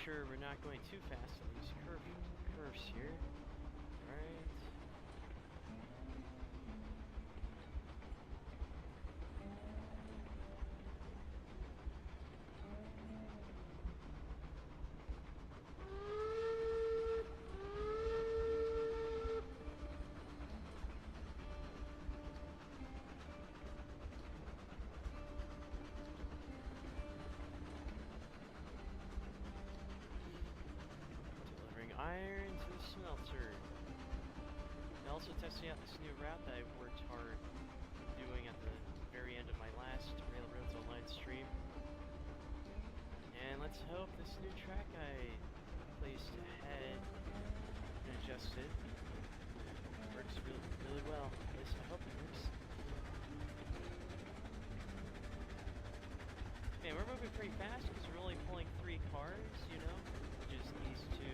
sure we're not going too fast on these curves here. Alright. Iron to the smelter. And also testing out this new route that I worked hard doing at the very end of my last Railroads Online stream. And let's hope this new track I placed ahead and adjusted works really well. At least I hope it works. Man, we're moving pretty fast because we're only pulling 3 cars, you know? Just these 2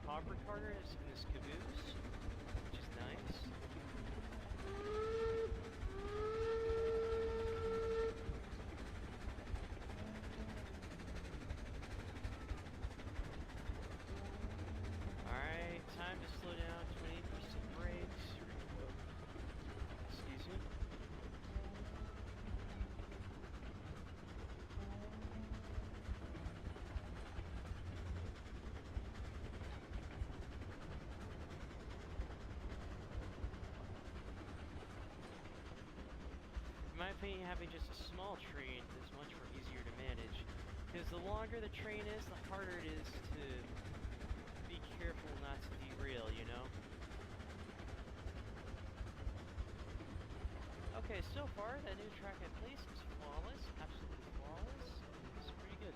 hopper cars in this caboose, which is nice. Alright, time to slow down, 20% brakes. Excuse me. In my opinion, having just a small train is much more easier to manage, because the longer the train is, the harder it is to be careful not to derail, you know? Okay, so far, that new track I placed is flawless, absolutely flawless. It's pretty good.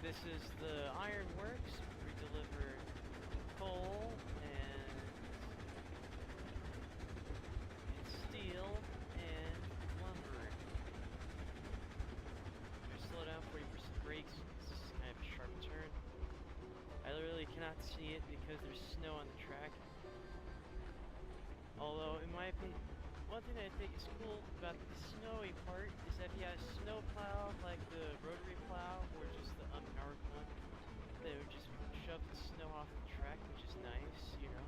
This is the Ironworks. We deliver coal and steel and lumber. We slow down 40% brakes. This is kind of a sharp turn. I literally cannot see it because there's snow on the track. Although, in my opinion, one thing that I think is cool about the snowy part is that if you have a snow plow like the rotary plow or just the unpowered one, they would just shove the snow off the track, which is nice, you know.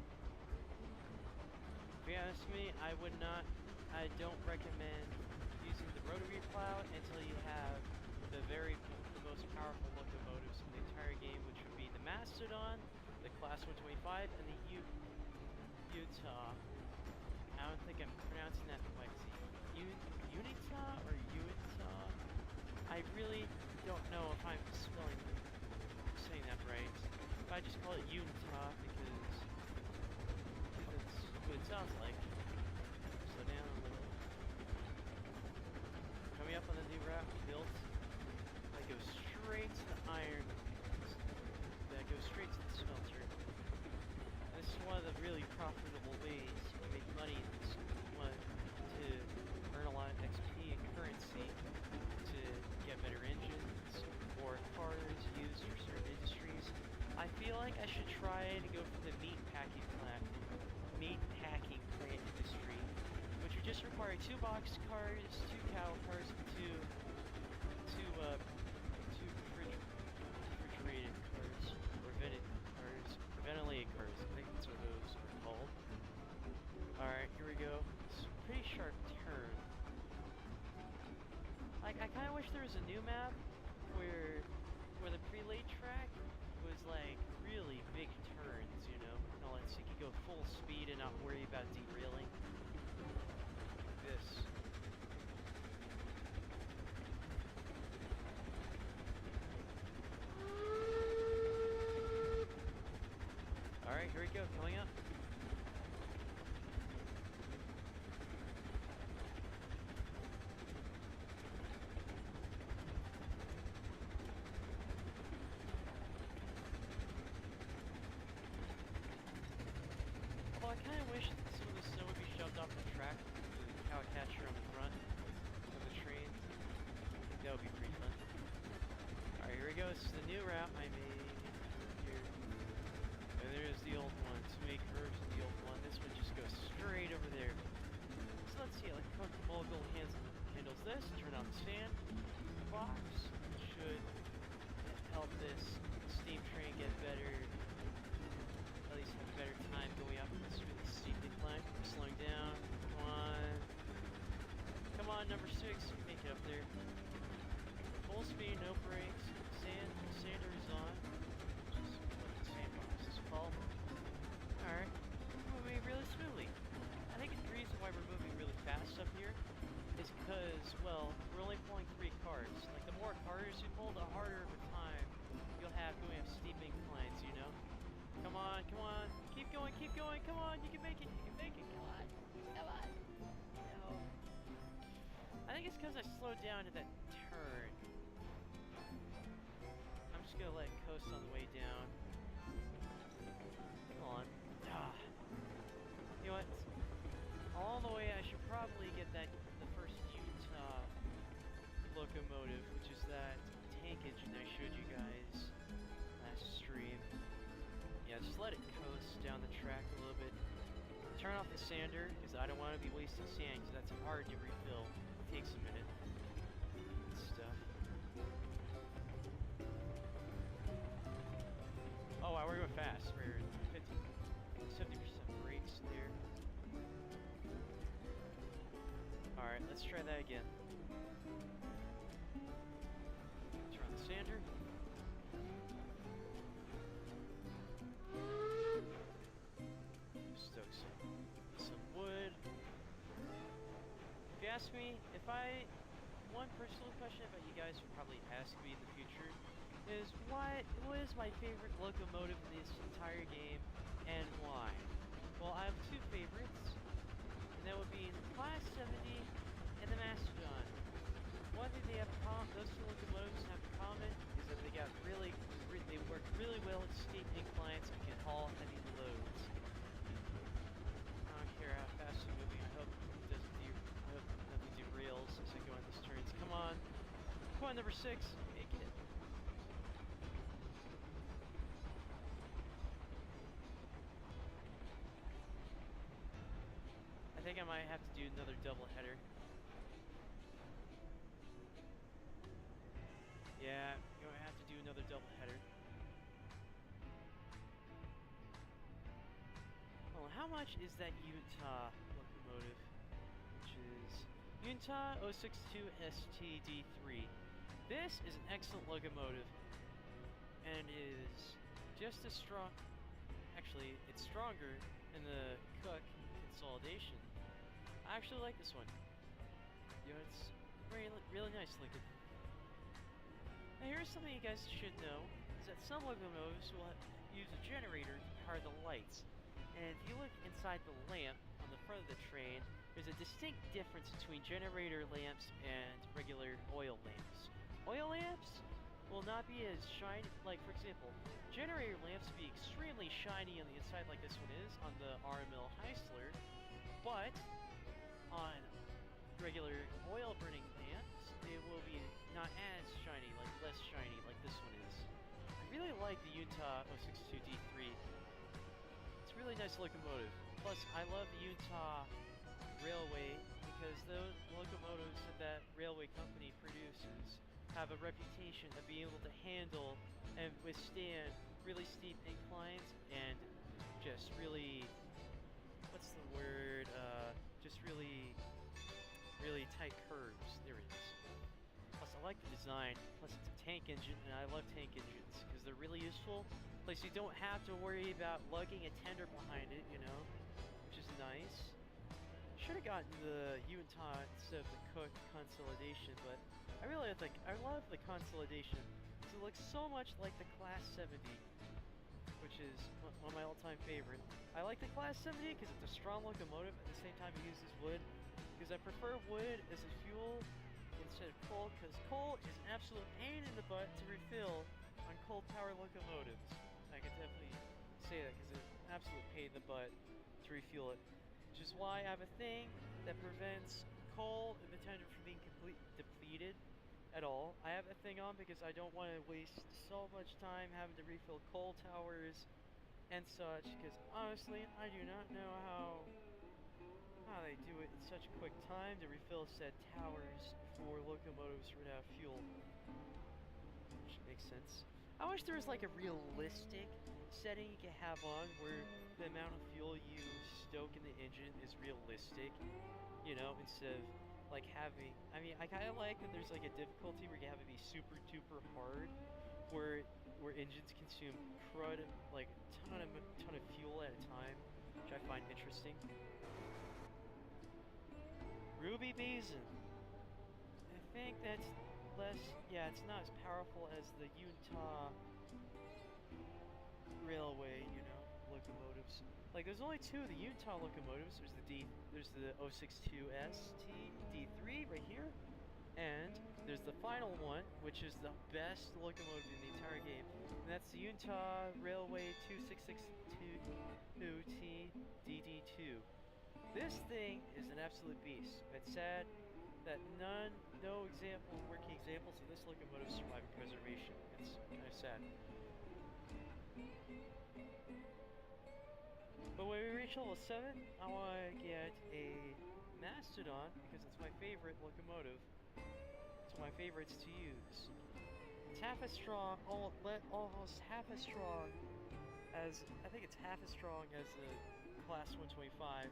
To be honest with me, I don't recommend using the rotary plow until you have the most powerful locomotives in the entire game, which would be the Mastodon, the Class 125, and the Utah. I don't think I'm pronouncing that right. Unita or Utah? I really don't know if I'm saying that right. But I just call it Utah because that's what it sounds like. Slow down a little. Coming up on the new route we built that goes straight to the iron. That goes straight to the smelter. This is one of the really profitable ways to make money in this one, to earn a lot of XP and currency to get better engines or cars used for certain industries. I feel like I should try to go for the meat packing plant industry, which would just require 2 box cars, 2 cow cars, and two refrigerated cars, or ventilated cars, I think that's what those are called. Alright, here we go. It's a pretty sharp turn. Like, I kinda wish there was a new map where the pre-laid track was like really big turns, you know? So you could go full speed and not worry about derailing. Like this. Alright, here we go, coming up. Although I kind of wish that some of the snow would be shoved off the track with the cow catcher on the front of the train. I think that would be pretty fun. Alright, here we go. This is the new route I made here. And there's the old one. 2 curves of the old one. This one just goes straight over there. So let's see how comfortable Mogul handles this. Turn on the stand box. this steam train get better, at least have a better time going up this really steep incline. Slowing down. Come on. Come on, number 6. You can make it up there. Full speed, no brakes. Sander is on. Just what the sandbox is called. Alright. Moving really smoothly. I think the reason why we're moving really fast up here is because, well, we're only pulling 3 cars. Like, the more cars you pull, the harder of a time you'll have going up steep inclines, you know? Come on, come on. Keep going, come on. You can make it, come on. Come on. No. I think it's because I slowed down at that turn. I'm just gonna let it coast on the way down. Come on. Ah. You know what? Along the way, I should probably get the first Utah locomotive, which is that tank engine I showed you guys last stream. Yeah, just let it coast down the track a little bit. Turn off the sander, because I don't want to be wasting sand, because that's hard to refill. It takes a minute. And stuff. Oh wow, we're going fast. We're 70% brakes there. Alright, let's try that again. Turn on the sander. Stoke some wood. If you ask me, one personal question about you guys would probably ask me in the future is what is my favorite locomotive in this entire game and why? Well, I have 2 favorites, and that would be the Class 70 and the Mastodon. One thing those 2 locomotives have in common is that they work really well at steep inclines and can haul heavy loads. I don't care how fast you're moving. I hope nothing derails as I go on these turns. Come on, number 6, make it. I think I might have to do another double header. Yeah, you're gonna have to do another double header. Well, how much is that Utah locomotive? Which is Utah 062 STD3. This is an excellent locomotive, and is just as strong. Actually, it's stronger in the Cook consolidation. I actually like this one. You know, it's really nice looking. Now here's something you guys should know, is that some locomotives will use a generator to power the lights. And if you look inside the lamp on the front of the train, there's a distinct difference between generator lamps and regular oil lamps. Oil lamps will not be as shiny, like for example, generator lamps will be extremely shiny on the inside like this one is on the RML Heisler, but on regular oil burning lamps, it will be not as shiny, like less shiny like this one is. I really like the Utah 062 D3. It's a really nice locomotive. Plus, I love the Utah Railway because those locomotives that railway company produces have a reputation of being able to handle and withstand really steep inclines and just really, what's the word, just really tight curves. There it is. Plus I like the design, plus it's a tank engine, and I love tank engines because they're really useful. Plus you don't have to worry about lugging a tender behind it, you know, which is nice. Should have gotten the Utah instead of the Cook consolidation, but I love the consolidation because it looks so much like the Class 70, which is one of my all-time favorite. I like the Class 70 because it's a strong locomotive, at the same time it uses wood, because I prefer wood as a fuel instead of coal, because coal is an absolute pain in the butt to refill on coal power locomotives. I can definitely say that because it's an absolute pain in the butt to refuel it. Which is why I have a thing that prevents coal in the tender from being depleted at all. I have a thing on because I don't want to waste so much time having to refill coal towers and such, because honestly, I do not know how they do it in such a quick time to refill said towers for locomotives run out of fuel. Which makes sense. I wish there was like a realistic setting you can have on where the amount of fuel you stoke in the engine is realistic, you know, instead of like having. I mean, I kind of like that there's like a difficulty where you have it be super duper hard, where engines consume like ton of fuel at a time, which I find interesting. Ruby Basin. I think that's less. Yeah, it's not as powerful as the Utah Railway, you know, locomotives. Like, there's only two of the Utah locomotives. There's the 062ST D3 right here, and there's the final one, which is the best locomotive in the entire game, and that's the Utah Railway 2662T DD2. This thing is an absolute beast. It's sad that no working examples of this locomotive survive preservation. It's kind of sad. But when we reach level 7, I want to get a Mastodon because it's my favorite locomotive. It's one of my favorites to use. It's half as strong, almost half as strong as, I think it's half as strong as the Class 125.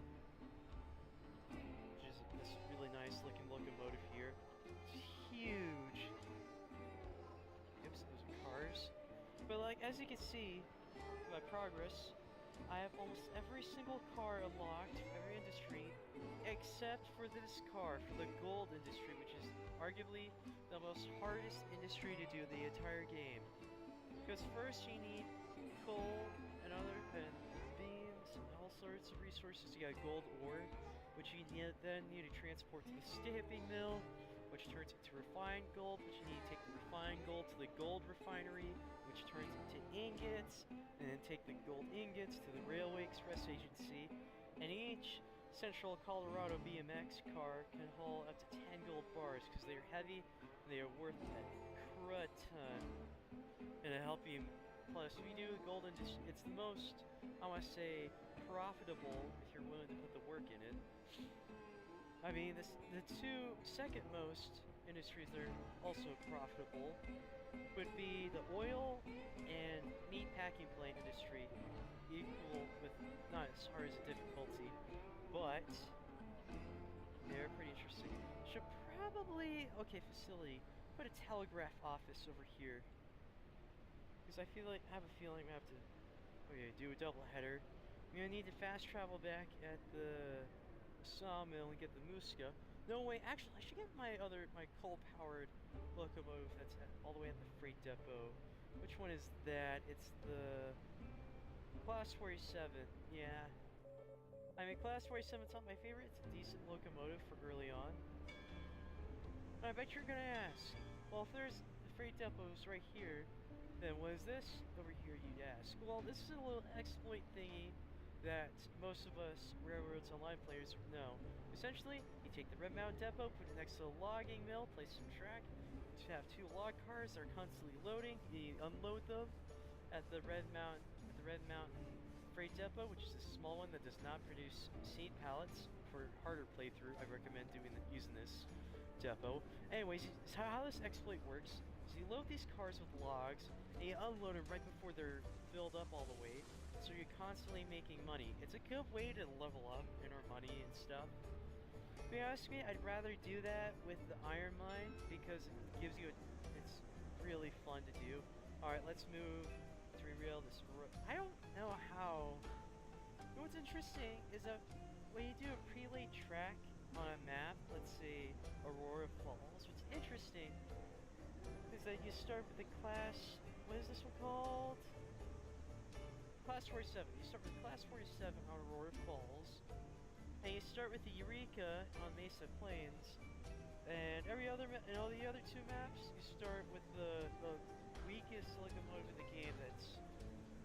Which is this really nice looking locomotive here. It's huge. Oops, those are cars. But like, as you can see, my progress, I have almost every single car unlocked from every industry, except for this car, for the gold industry, which is arguably the most hardest industry to do the entire game. Because first you need coal and beans and all sorts of resources. You got gold ore, which you then need to transport to the stamping mill, which turns into refined gold, which you need to take the refined gold to the gold refinery, which turns into ingots, and then take the gold ingots to the Railway Express Agency, and each Central Colorado BMX car can haul up to 10 gold bars because they are heavy and they are worth a crud ton. And to help you, plus if you do the gold industry, it's the most, I want to say, profitable if you're willing to put the work in it. I mean, the two second most industries that are also profitable would be the oil and meat packing plant industry, equal with not as hard as a difficulty, but they're pretty interesting. Should probably, okay, facility, put a telegraph office over here, because I have a feeling we have to, okay, do a double header. I'm gonna need to fast travel back at the sawmill and get the Muska. No way, actually, I should get my coal-powered locomotive that's all the way at the freight depot. Which one is that? It's the Class 47, yeah. I mean, Class 47 is not my favorite. It's a decent locomotive for early on. I bet you're gonna ask, well, if there's the freight depots right here, then what is this over here, you'd ask? Well, this is a little exploit thingy that most of us Railroads Online players know. Essentially, you take the Red Mountain Depot, put it next to a logging mill, place some track, you have two log cars that are constantly loading, you unload them at the Red Mountain Freight Depot, which is a small one that does not produce seed pallets. For harder playthrough, I recommend using this depot. Anyways, how this exploit works is you load these cars with logs, and you unload them right before they're filled up all the way, so you're constantly making money. It's a good way to level up in our money and stuff. To be honest with me, I'd rather do that with the iron mine, because it gives you it's really fun to do. Alright, let's move to reveal this I don't know how. You know what's interesting is that when you do a pre-laid track on a map, let's say Aurora Falls, what's interesting is that you start with the class, what is this one called? Class 47. You start with Class 47 on Aurora Falls, and you start with the Eureka on Mesa Plains, and all the other two maps, you start with the weakest locomotive in the game that's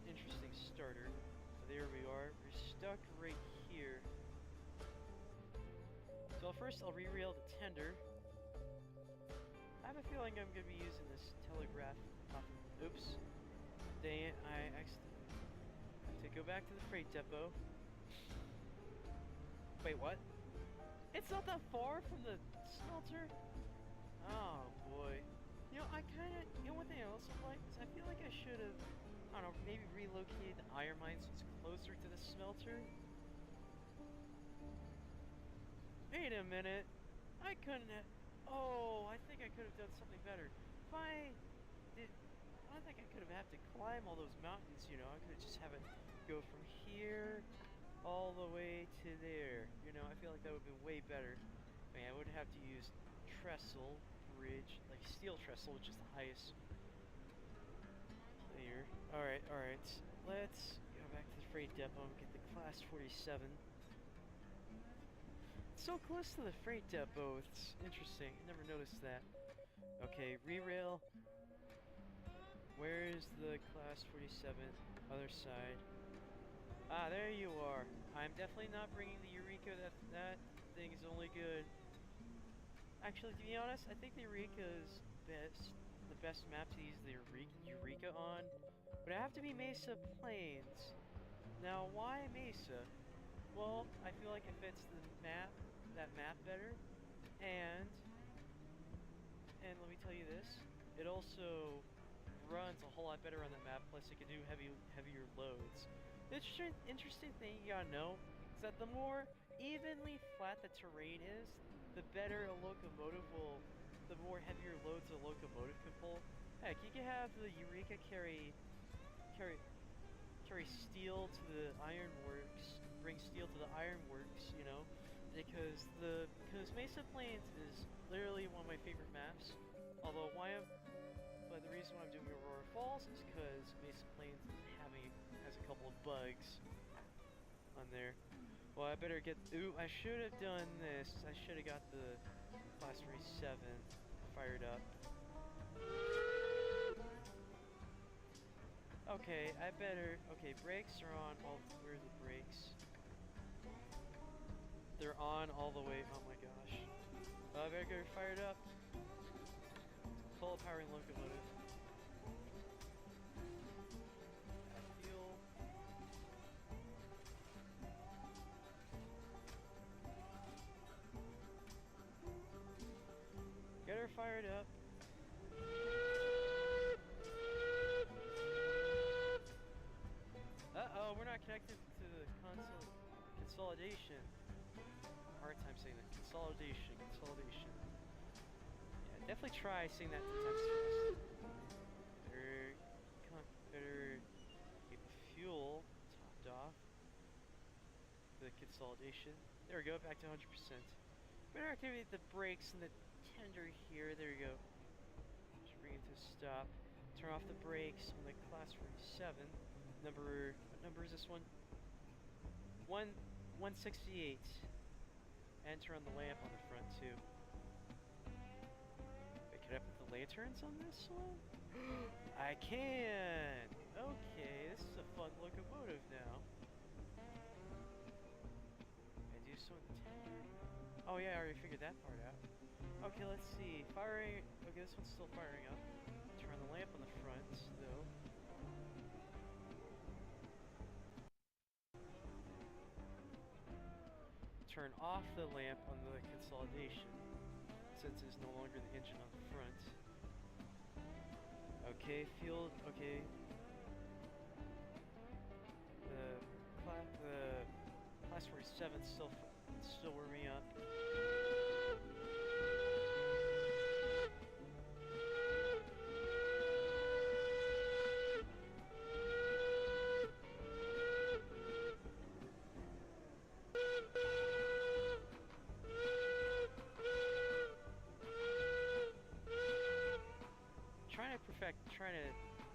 interesting starter. So there we are. We're stuck right here. So first I'll re-rail the tender. I have a feeling I'm going to be using this telegraph. Oops. Dang it, I accidentally have to go back to the freight depot. Wait, what? It's not that far from the smelter? Oh boy. You know, I kind of, you know, one thing I also like is I feel like I should have, I don't know, maybe relocated the iron mine so it's closer to the smelter. Wait a minute. I couldn't have, oh, I think I could have done something better. If I did, I don't think I could have had to climb all those mountains, you know. I could have just have it go from here all the way to there. You know, I feel like that would have been way better. I mean, I would have to use trestle bridge, like steel trestle, which is the highest layer. Alright, alright. Let's go back to the freight depot and get the class 47. It's so close to the freight depot, it's interesting. I never noticed that. Okay, re-rail. Where is the class 47? Other side. Ah, there you are. I'm definitely not bringing the Eureka. That thing is only good. Actually, to be honest, I think the Eureka is the best map to use the Eureka on. But I have to be Mesa Plains. Now, why Mesa? Well, I feel like it fits the map, that map better. And let me tell you this, it also runs a whole lot better on that map, plus it can do heavier loads. The interesting thing you gotta know is that the more evenly flat the terrain is, the better a locomotive will, the more heavier loads a locomotive can pull. Heck, you can have the Eureka carry steel to the ironworks, bring steel to the ironworks, you know, because Mesa Plains is literally one of my favorite maps. Although but the reason why I'm doing Aurora Falls is because Mesa Plains has a couple of bugs on there. Well, I better get. Ooh, I should have done this. I should have got the class 47 fired up. Okay, I better. Okay, brakes are on. Oh, where are the brakes? They're on all the way. Oh my gosh. I better get fired up. Full powering locomotive. Add fuel. Get her fired up. Uh-oh, we're not connected to the consolidation. Hard time saying that. Consolidation. Yeah, definitely try saying that 10 times fast. Better keep the fuel topped off. The consolidation. There we go, back to 100%. Better activate the brakes and the tender here. There we go. Just bring it to a stop. Turn off the brakes on the class 47. What number is this one? 168. And turn on the lamp on the front too. Wait, can I put the lanterns on this one? I can! Okay, this is a fun locomotive now. I do so in the tender. Oh yeah, I already figured that part out. Okay, let's see. Firing. Okay, this one's still firing up. Turn on the lamp on the front, though. Turn off the lamp on the consolidation, since it's no longer the engine on the front. Okay, fuel. Okay. The class 47 still warming up.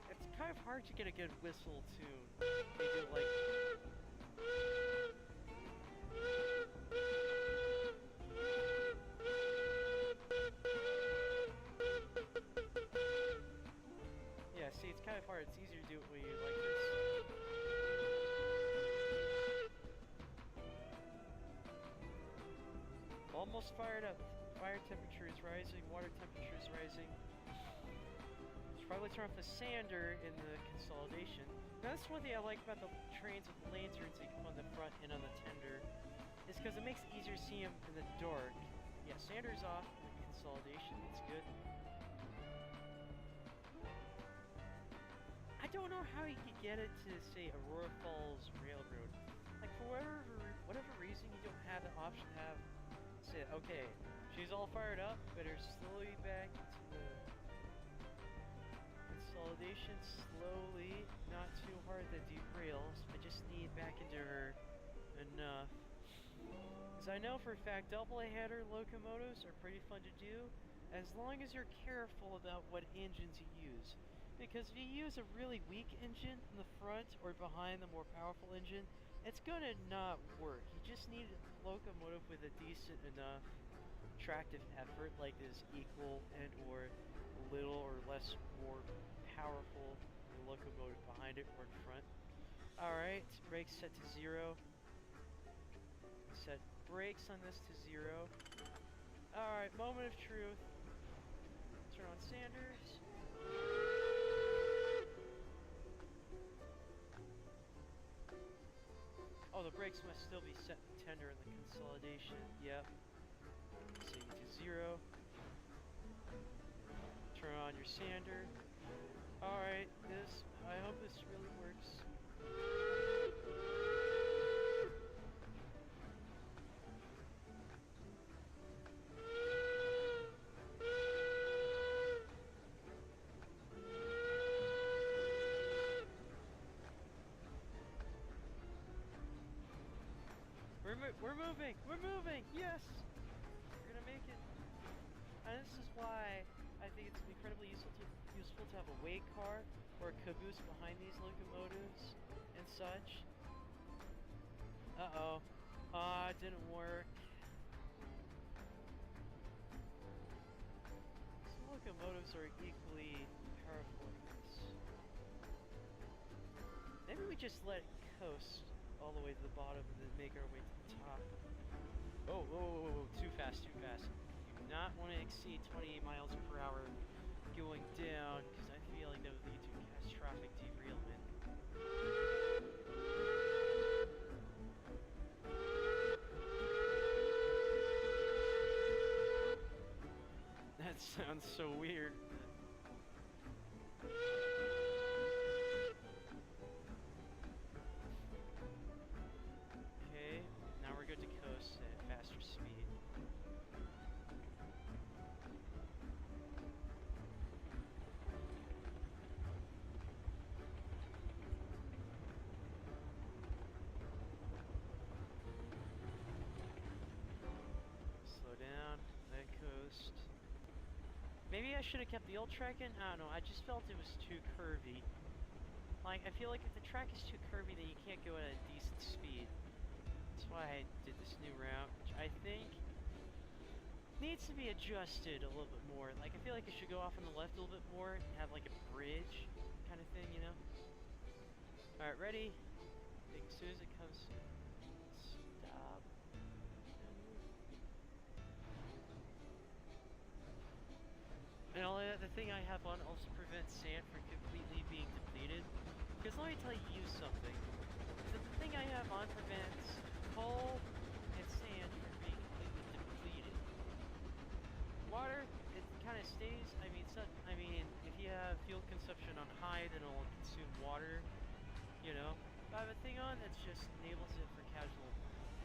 It's kind of hard to get a good whistle tune. They do like. Yeah, see, it's kind of hard. It's easier to do it when you like this. Almost fired up. Fire temperature is rising. Water temperature is rising. Probably turn off the sander in the consolidation. Now, that's one thing I like about the trains with the lanterns that you come on the front and on the tender, is because it makes it easier to see them in the dark. Yeah, sander's off in the consolidation. That's good. don't know how you could get it to say Aurora Falls Railroad. Like for whatever reason, you don't have the option to have say, okay, she's all fired up, better slowly back into the consolidation, slowly, not too hard that derails, but just need back into her enough. As I know for a fact, double-header locomotives are pretty fun to do, as long as you're careful about what engines you use. Because if you use a really weak engine in the front or behind the more powerful engine, it's gonna not work. You just need a locomotive with a decent enough tractive effort, like is equal and or little or less more powerful locomotive behind it or in front. Alright, brakes set to 0. Set brakes on this to 0. Alright, moment of truth. Turn on Sanders. Oh, the brakes must still be set tender in the consolidation. Yep. Set to 0. Turn on your sander. Alright, I hope this really works. We're moving, yes! We're gonna make it. And this is why I think it's incredibly useful to have a weight car or a caboose behind these locomotives and such. Uh-oh. Ah, it didn't work. Some locomotives are equally powerful like this. Maybe we just let it coast all the way to the bottom and then make our way to the top. Oh, whoa, whoa, whoa, too fast, too fast. You do not want to exceed 28 miles per hour going down, because I feel like that would lead to catastrophic derailment. That sounds so weird. Okay, now we're good to coast at faster speed. Slow down, let it coast. Maybe I should have kept the old track in? I don't know, I just felt it was too curvy. Like, I feel like if the track is too curvy, then you can't go at a decent speed. That's why I did this new route, which I think needs to be adjusted a little bit more. Like, I feel like it should go off on the left a little bit more and have like a bridge kind of thing, you know? Alright, ready? As soon as it comes to stop. And the thing I have on also prevents sand from completely being depleted. Because let me tell you something. The thing I have on prevents coal and sand from being completely depleted. Water, it kind of stays. I mean, if you have fuel consumption on high, then it'll consume water. You know. But I have a thing on that just enables it for casual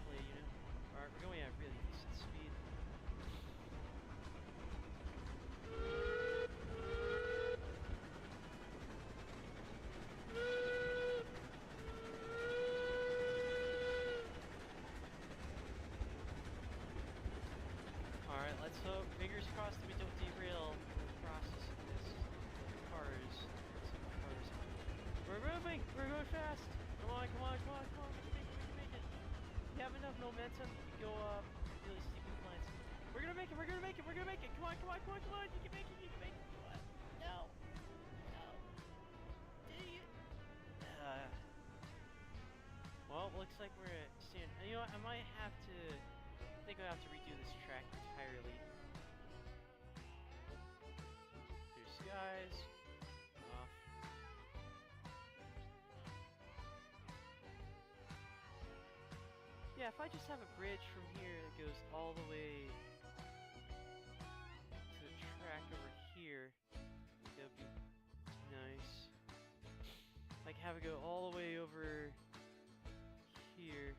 play. You know. Alright, we're going at really decent speed. Alright, let's hope, fingers crossed that we don't derail in the process of this. Cars. We're moving! We're going fast! Come on, come on, come on, come on, we can make it! We have enough momentum to go up really steep inclines. We're gonna make it, we're gonna make it, we're gonna make it! Come on, come on, come on, come on! You can make it, you can make it! Come on! No! No! Dang it! Well, looks like we're at stand. You know what? I might have to. I think I have to redo this track entirely. Blue skies. Off. Yeah, if I just have a bridge from here that goes all the way to the track over here, that would be nice. have it go all the way over here.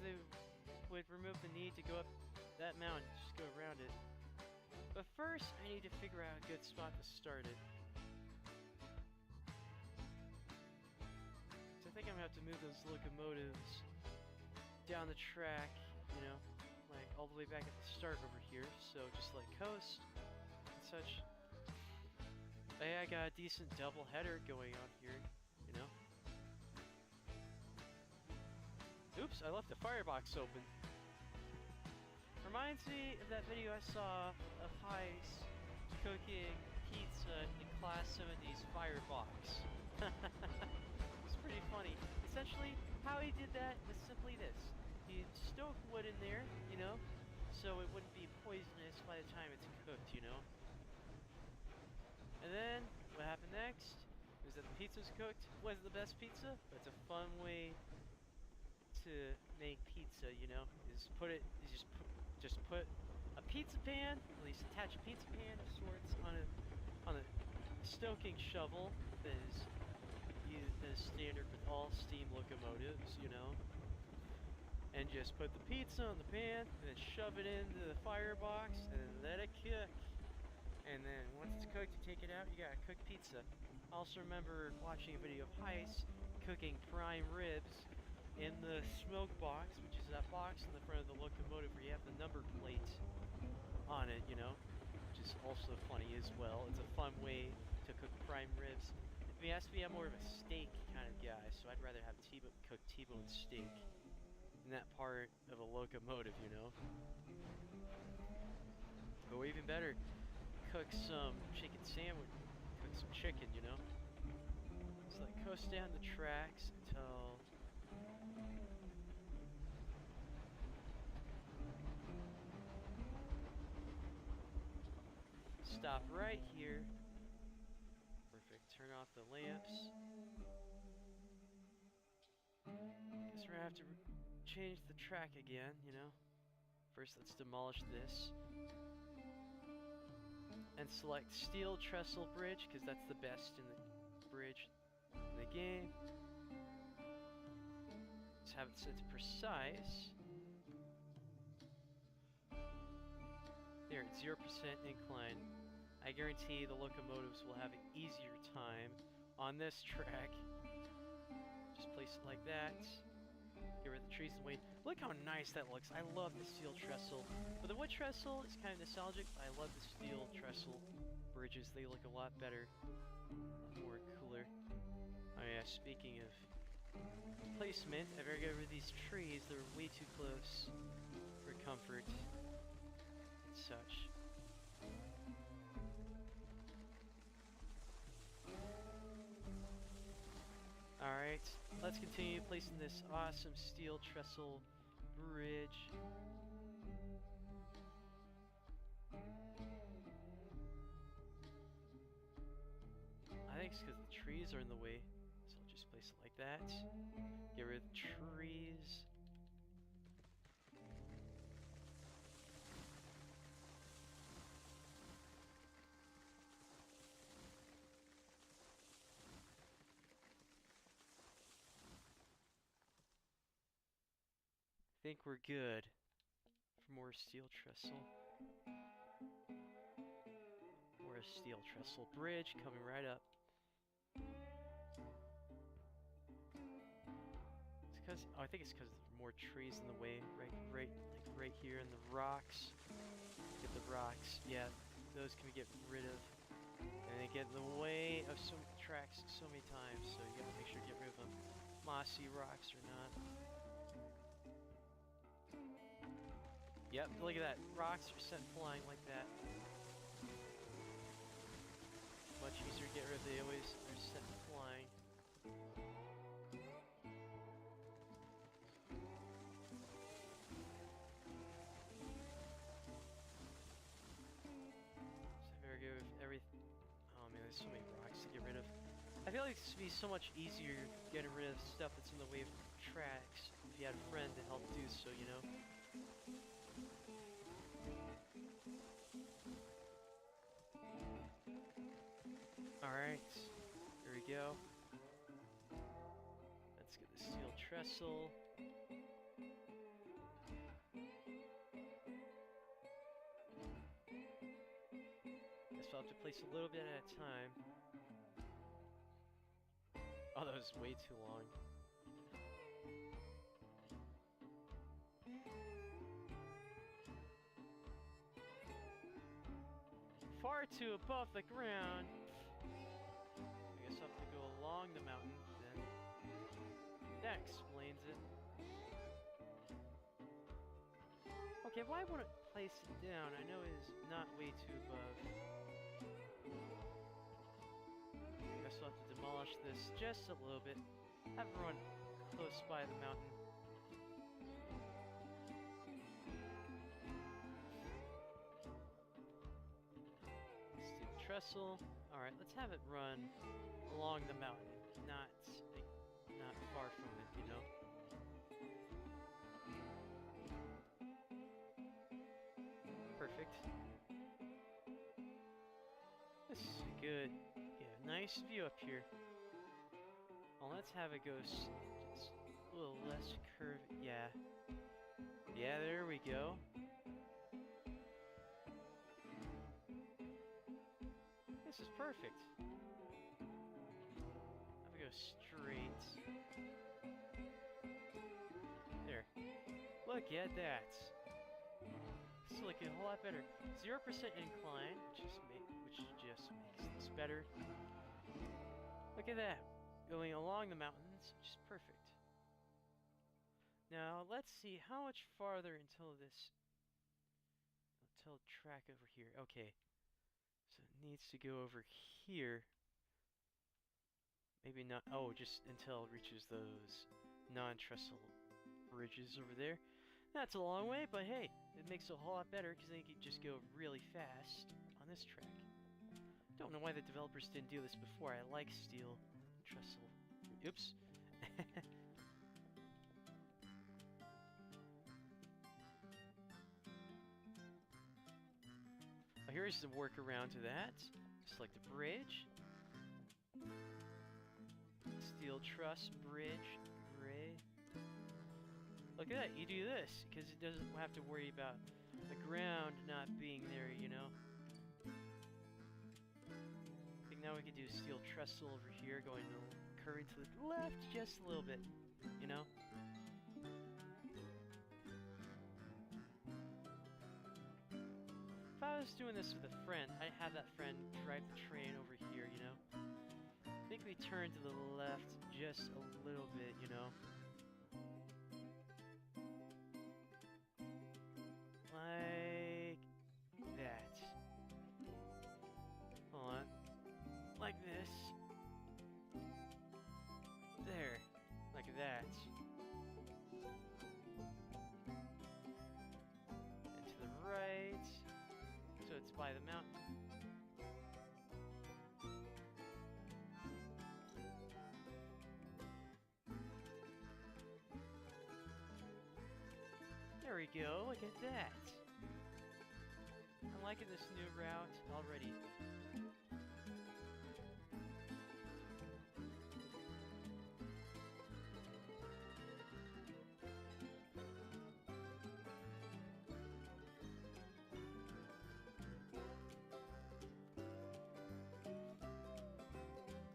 They would remove the need to go up that mountain, just go around it. But first, I need to figure out a good spot to start it. So I think I'm gonna have to move those locomotives down the track, you know, like all the way back at the start over here. So just like coast and such. Hey, I got a decent double header going on here, you know. Oops, I left the firebox open. Reminds me of that video I saw of Heis cooking pizza in Class 70's firebox. It's pretty funny. Essentially, how he did that was simply this. He'd stoke wood in there, you know, so it wouldn't be poisonous by the time it's cooked, you know. And then, what happened next was that the pizza's cooked. Was it the best pizza? But it's a fun way to make pizza, you know, is just put a pizza pan, at least attach a pizza pan of sorts on a stoking shovel that is standard with all steam locomotives, you know, and just put the pizza on the pan and then shove it into the firebox and then let it cook. And then once it's cooked, you take it out, you got a cooked pizza. I also remember watching a video of Heis cooking prime ribs in the smoke box, which is that box in the front of the locomotive where you have the number plate on it, you know, which is also funny as well. It's a fun way to cook prime ribs. If you ask me, I'm more of a steak kind of guy, so I'd rather have cooked T-bone steak in that part of a locomotive, you know. Or even better, cook some chicken sandwich, cook some chicken, you know. It's like coast down the tracks until stop right here. Perfect. Turn off the lamps. Guess we're gonna have to change the track again, you know. First, let's demolish this. And select steel trestle bridge, because that's the best in the bridge in the game. Let's have it set to precise. There, at 0% incline. I guarantee the locomotives will have an easier time on this track. Just place it like that. Get rid of the trees and wait. Look how nice that looks. I love the steel trestle. But the wood trestle is kind of nostalgic, but I love the steel trestle bridges. They look a lot better. More cooler. Oh yeah, speaking of placement, I better get rid of these trees. They're way too close for comfort and such. Alright, let's continue placing this awesome steel trestle bridge. I think it's because the trees are in the way, so I'll just place it like that. Get rid of the trees. I think we're good for more steel trestle. More steel trestle bridge coming right up. It's because I think it's because there are more trees in the way, right here in the rocks. Get the rocks, yeah, those can we get rid of, and they get in the way of some tracks so many times. So you gotta make sure to get rid of them, mossy rocks or not. Yep, look at that. Rocks are sent flying like that. Much easier to get rid of. They always are sent flying. So I better get rid of everything. Oh man, there's so many rocks to get rid of. I feel like this would be so much easier getting rid of stuff that's in the way of tracks if you had a friend to help do so, you know? Alright. trestle. Guess I'll have to place a little bit at a time. Oh, that was way too long. Far too above the ground. I guess I'll have to go along the mountain then. That explains it. Okay, why wouldn't I place it down? I know it is not way too above. I guess I'll have to demolish this just a little bit. Have it run close by the mountain. Let's do the trestle. Alright, let's have it run along the mountain, not far from it, you know? Perfect. This is a good, nice view up here. Well, let's have it go just a little less curved. Yeah. Yeah, there we go. This is perfect. Have it go straight. There. Look at that. It's looking a whole lot better. 0% incline, which just makes this better. Look at that. Going along the mountains, which is perfect. Now, let's see how much farther until track over here. Okay. So it needs to go over here. Maybe not, oh, just until it reaches those non-trestle bridges over there. That's a long way, but hey, it makes it a whole lot better because then you can just go really fast on this track. Don't know why the developers didn't do this before. I like steel trestle. Oops. Well, here's the workaround to that. Select the bridge. Steel truss bridge. Gray. Look at that, you do this, because it doesn't have to worry about the ground not being there, you know? I think now we can do steel trestle over here, going to curve to the left just a little bit, you know? If I was doing this with a friend, I'd have that friend drive the train over here, you know? I think we turn to the left just a little bit, you know? Like that. Hold on. Like this. There. Like that. And to the right. So it's by the mountain. There we go, look at that. I'm liking this new route already.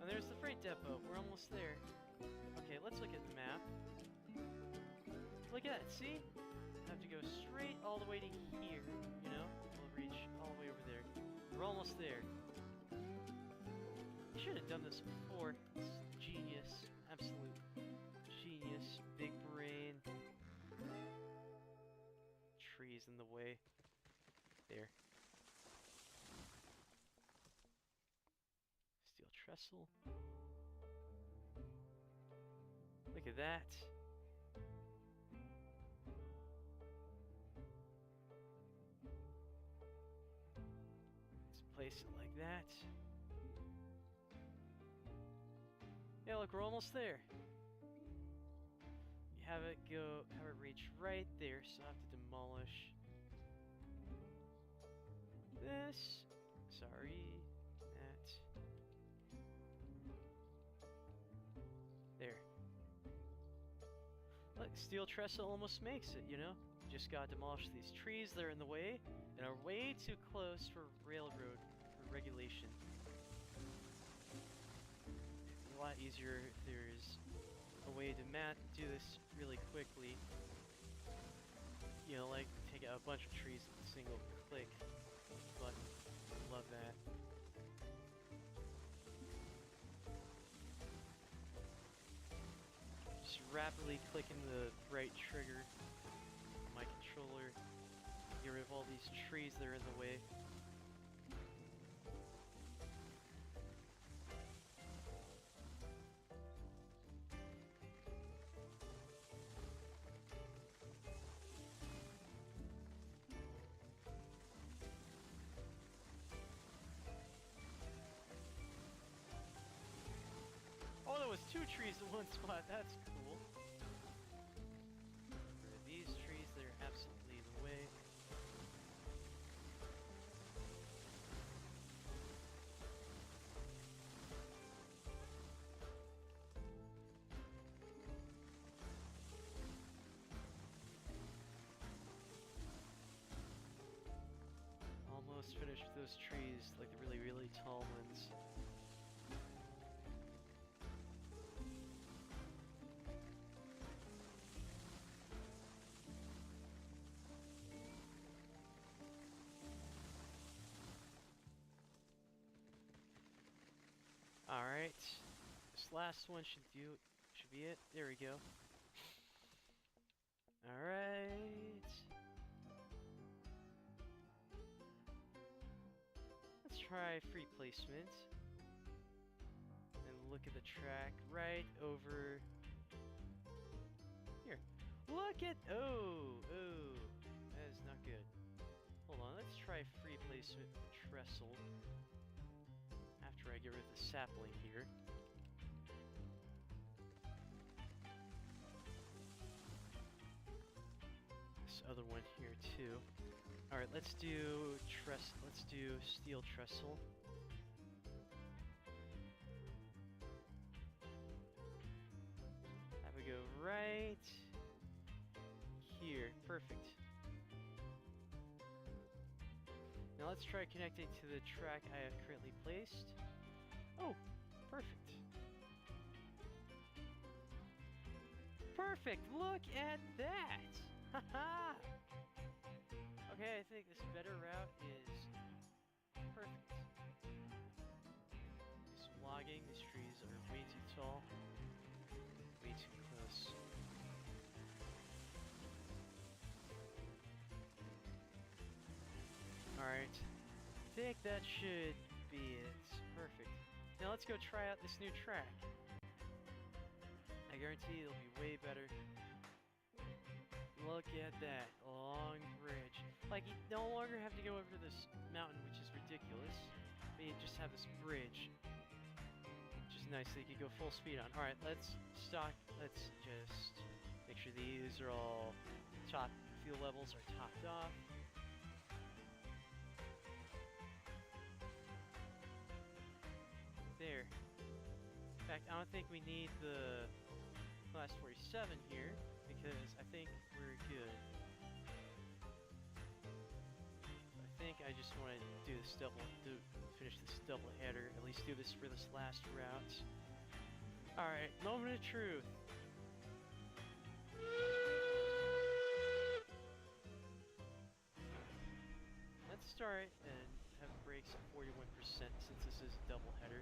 And there's the freight depot, we're almost there. Okay, let's look at the map. Look at that, see? Have to go straight all the way to here, you know? We'll reach all the way over there. We're almost there. I should have done this before. It's genius. Absolute genius. Big brain. Trees in the way. There. Steel trestle. Look at that. Place it like that. Yeah, look, we're almost there. You have it reach right there, so I have to demolish this. Sorry, that. There. steel trestle almost makes it, you know? Just gotta demolish these trees that are in the way and are way too close for railroad regulation. It'd be a lot easier if there's a way to do this really quickly. You know, like take out a bunch of trees with a single click button. Love that. Just rapidly clicking the right trigger on my controller. Get rid of all these trees that are in the way. Oh, there was 2 trees in one spot. That's cool. Get rid of these trees, they're absolutely in the way. Almost finished with those trees, like the really, really tall ones. Alright, this last one should be it. There we go. Alright. Let's try free placement. And look at the track right over here. Look at, oh, that is not good. Hold on, let's try free placement trestle. After I get rid of the sapling here. This other one here too. Alright, let's do steel trestle. Have it go right here. Perfect. Now let's try connecting to the track I have currently placed. Oh, perfect. Perfect, look at that! Haha! Okay, I think this better route is perfect. Some logging, these trees are way too tall. Way too close. Alright, I think that should be it. Perfect. Now let's go try out this new track. I guarantee it'll be way better. Look at that long bridge. Like, you no longer have to go over this mountain, which is ridiculous. But you just have this bridge, which is nice that you can go full speed on. Alright, let's just make sure these are all fuel levels are topped off. There. In fact, I don't think we need the class 47 here, because I think we're good. I think I just want to do this finish this double header, at least do this for this last route. Alright, moment of truth. Let's start and have brakes at 41% since this is a double header.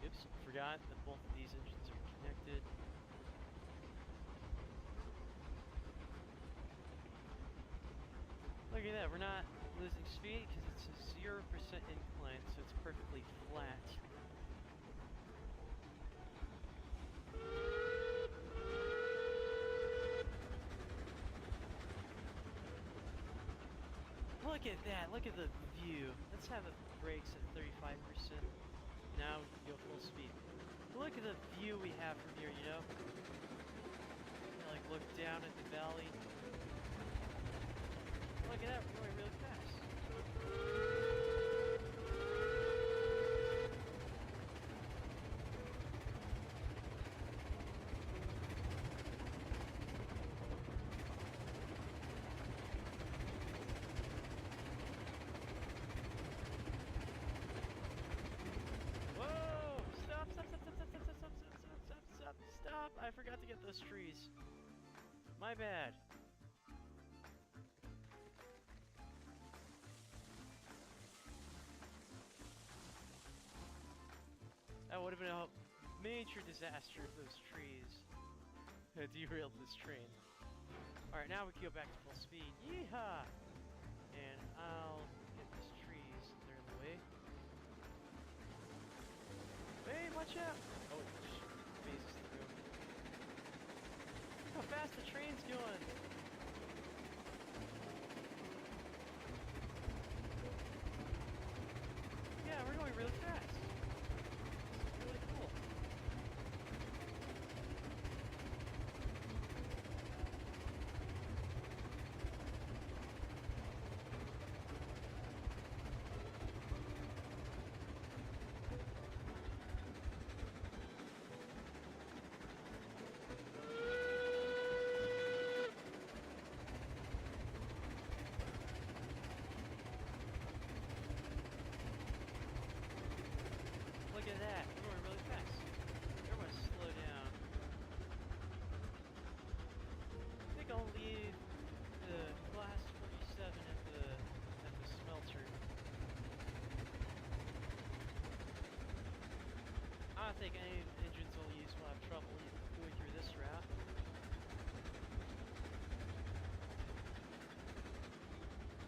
Oops, forgot that both of these engines are connected. Look at that, we're not losing speed because it's a 0% incline, so it's perfectly flat. Look at that, look at the view. Let's have the brakes at 35%. Now we can go full speed. Look at the view we have from here, you know? Like, look down at the valley. Look at that, we're going really fast. those trees. My bad. That would have been a major disaster if those trees had derailed this train. Alright, now we can go back to full speed. Yeehaw! And I'll get these trees. They're in the way. Hey, watch out! Oh, it phases through. Look how fast the train's going! Yeah, we're going really fast. It's really cool. Look at that, we're going really fast. We're gonna slow down. I think I'll leave the class 47 at the smelter. I don't think any engines will use will have trouble going through this route.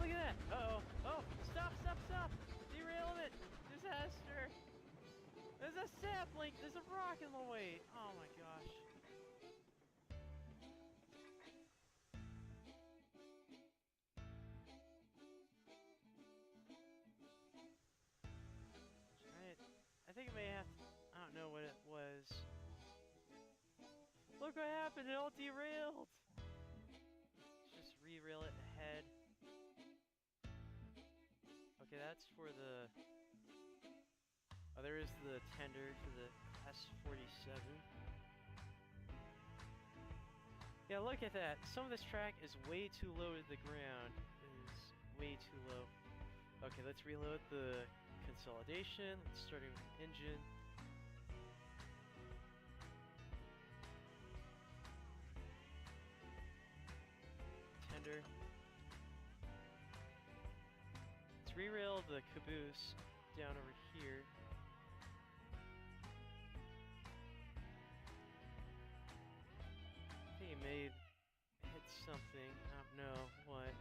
Look at that! Uh-oh! Oh! Stop! Stop! Stop! Derail it! Disaster! There's a sapling! There's a rock in the way! Oh my gosh. I think it may have to, I don't know what it was. Look what happened! It all derailed! Let's just re-rail it ahead. Okay, that's for the... Oh, there is the tender for the S47. Yeah, look at that. Some of this track is way too low to the ground. It is way too low. Okay, let's reload the consolidation. Let's start with the engine. Tender. Let's re-rail the caboose down over here. I think it may hit something. I don't know what.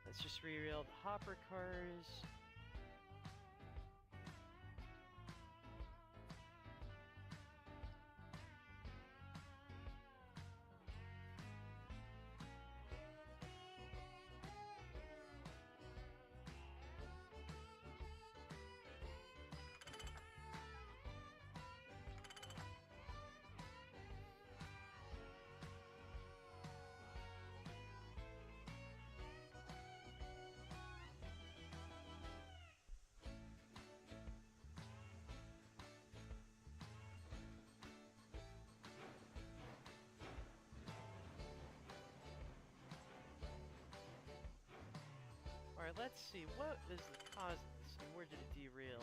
Let's just re-rail the hopper cars. Alright, let's see, what is the cause of this and where did it derail?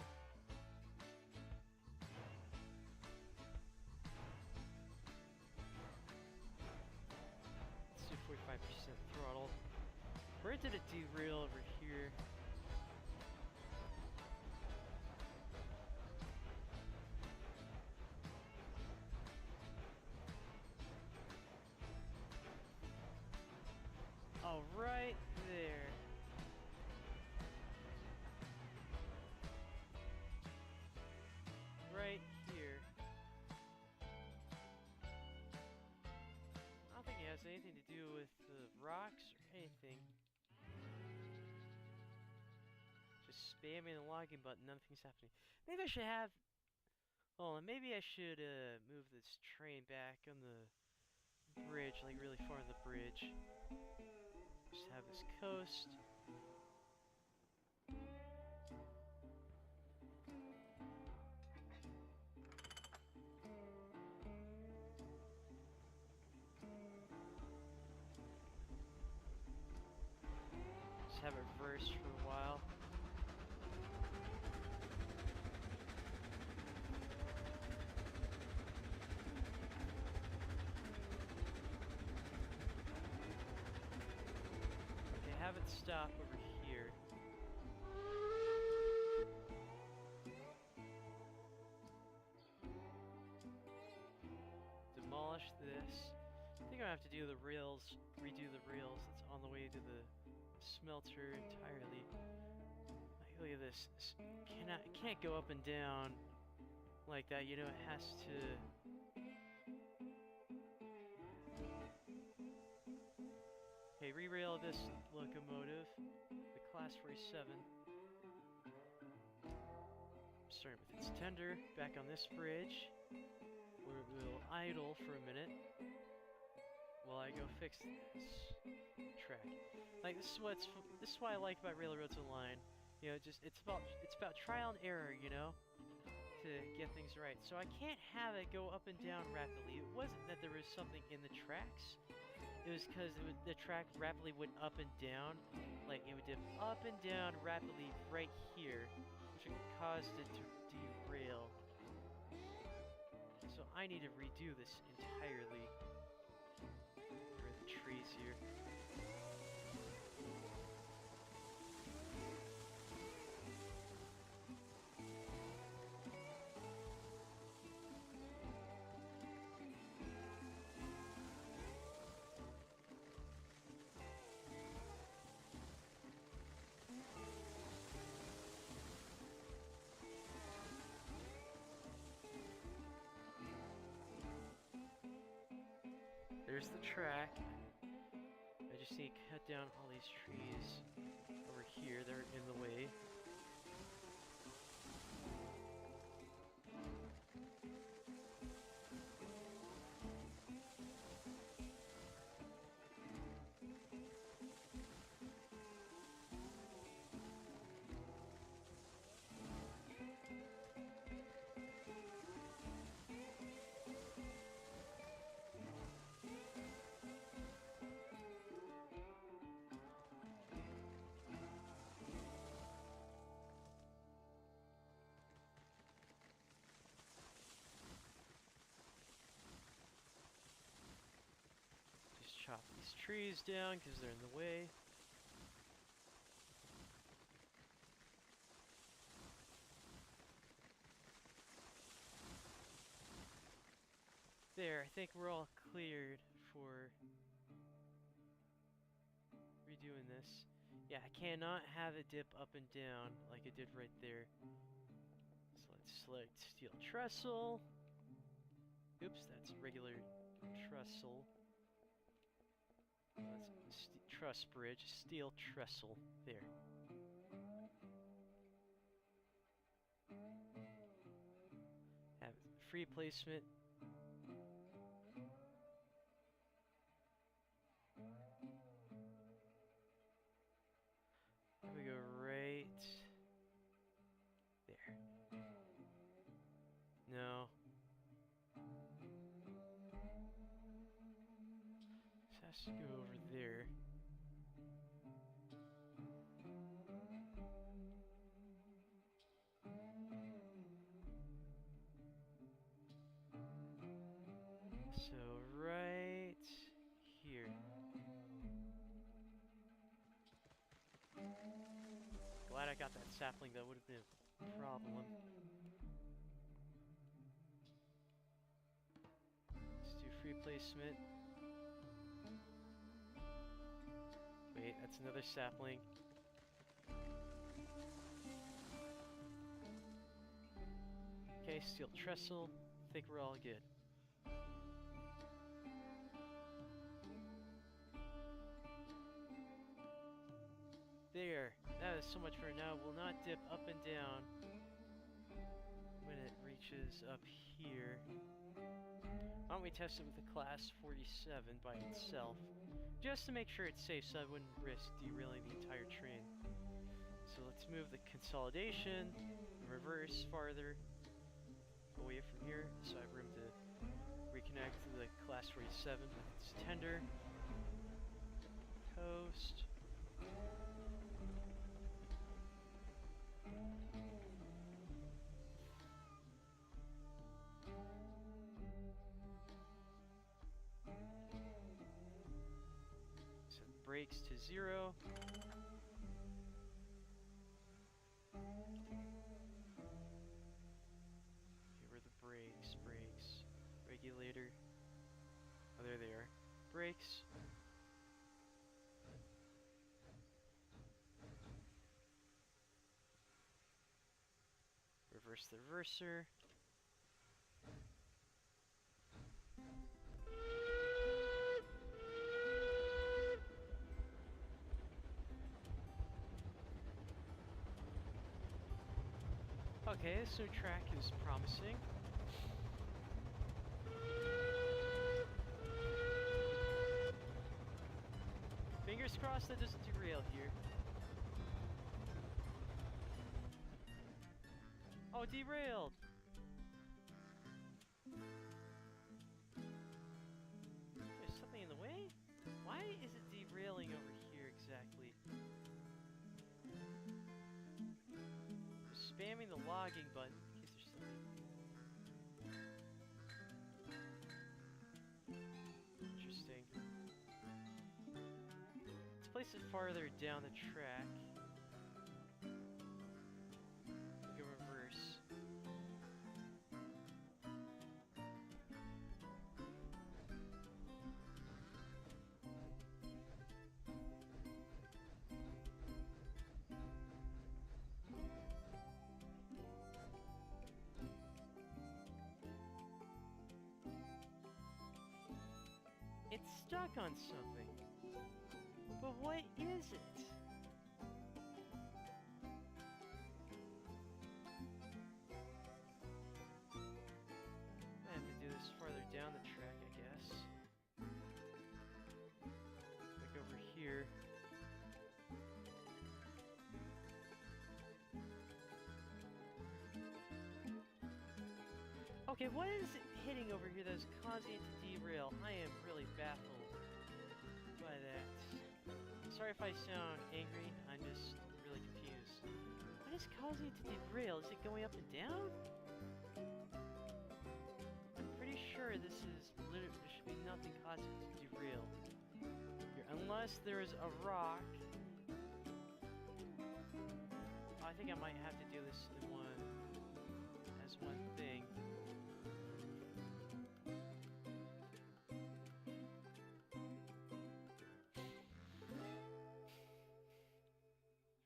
Let's do 45% throttle. Where did it derail over here? Oh, right there. Right here. I don't think it has anything to do with the rocks or anything. Just spamming the logging button, nothing's happening. Maybe I should have... Hold on, maybe I should move this train back on the bridge, like really far on the bridge. Just have this coast. Just have it reversed for a while. stop over here. Demolish this. I think I have to do the rails, redo the rails that's on the way to the smelter entirely. Like, look at this. It can't go up and down like that, you know, it has to... Okay, re-rail this locomotive, the Class 47. Starting with its tender, back on this bridge, where it will idle for a minute while I go fix this track. Like, this is what I like about Railroads Online. You know, just it's about trial and error, you know, to get things right. So I can't have it go up and down rapidly. It wasn't that there was something in the tracks. It was because the track rapidly went up and down. Like, it would dip up and down rapidly right here, which caused it to derail. So I need to redo this entirely. There are the trees here. There's the track. I just need to cut down all these trees over here. They're in the way. Chop these trees down because they're in the way. There, I think we're all cleared for redoing this. Yeah, I cannot have it dip up and down like it did right there. So let's select steel trestle. Oops, that's regular trestle. That's truss bridge, steel trestle. There. Have free placement. We go right there. No. This has to go over there. So right here. Glad I got that sapling, that would have been a problem. Let's do free placement. Wait, that's another sapling. Okay, steel trestle. I think we're all good. There. That is so much for now. Will not dip up and down when it reaches up here. Why don't we test it with the Class 47 by itself, just to make sure it's safe so I wouldn't risk derailing the entire train. So let's move the consolidation in reverse farther away from here so I have room to reconnect to the Class 47 with its tender. Coast. brakes to 0. Okay, where are the brakes? Brakes. Regulator. Oh, there they are. Brakes. Reverse the reverser. Okay, this new track is promising. Fingers crossed that doesn't derail here. Oh, derailed! There's something in the way? Why is it derailing over here exactly? Just spamming the logging button in case there's something. Interesting. Let's place it farther down the track. Go reverse. It's stuck on something. But what is it? I have to do this farther down the track, I guess. Like over here. Okay, what is it hitting over here that's causing it to derail? I am really baffled by that. Sorry if I sound angry, I'm just really confused. What is causing it to derail? Is it going up and down? I'm pretty sure this is literally, there should be nothing causing it to derail here, unless there is a rock. I think I might have to do this in as one thing.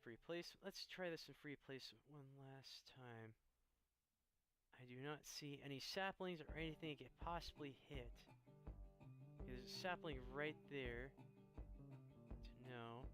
Free placement. Let's try this in free placement one last time. I do not see any saplings or anything it could possibly hit. Okay, there's a sapling right there. No.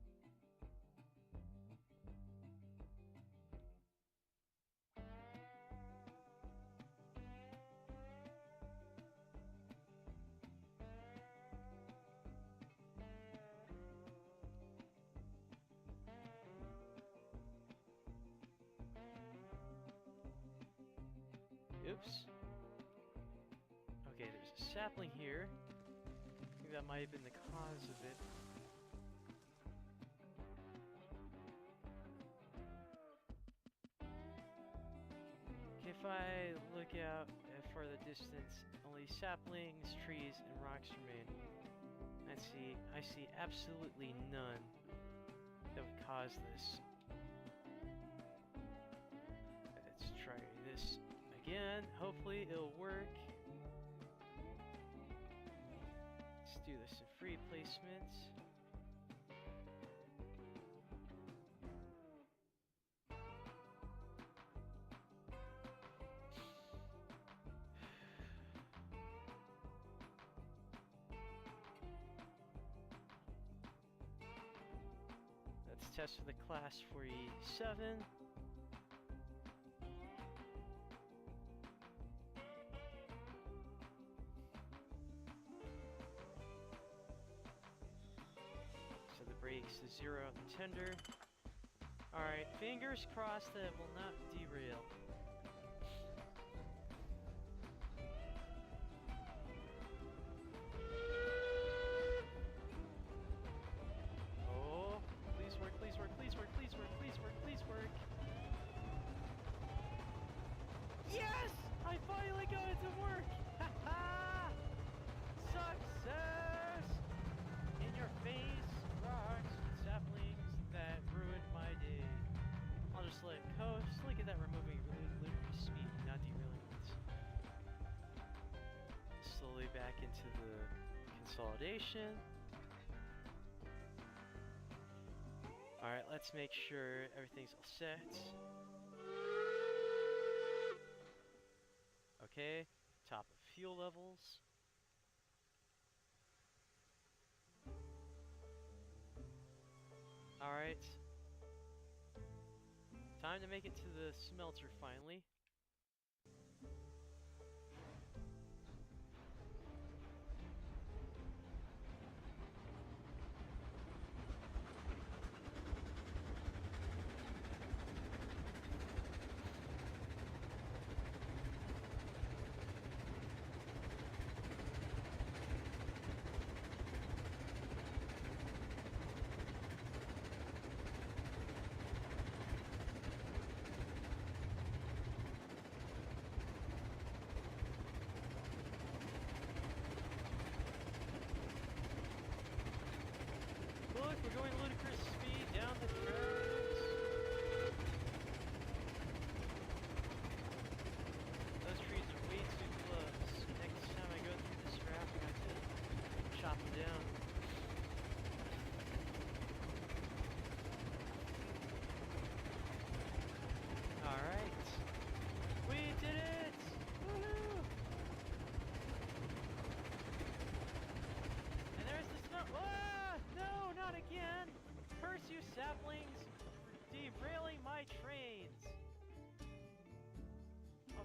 Oops. Okay, there's a sapling here. I think that might have been the cause of it. Okay, if I look out at farther distance, only saplings, trees, and rocks remain. I see absolutely none that would cause this. Let's try this again. Hopefully it'll work. Let's do this in free placement. Let's test for the class 47. Brakes to 0 on the tender. Alright, fingers crossed that it will not derail. Oh, please work, please work, please work, please work, please work, please work. Yes! I finally got it to work! Haha! Success! In your face, right? consolidation. Alright, let's make sure everything's all set. Okay, top of fuel levels. Alright. Time to make it to the smelter finally. Look, we're going ludicrous speed down the tracks. Those trees are way too close. Next time I go through this ramp, I have to chop them down. Alright. We did it! Woohoo! And there's the snow. Ah! No, not again! Curse you, saplings! For derailing my trains!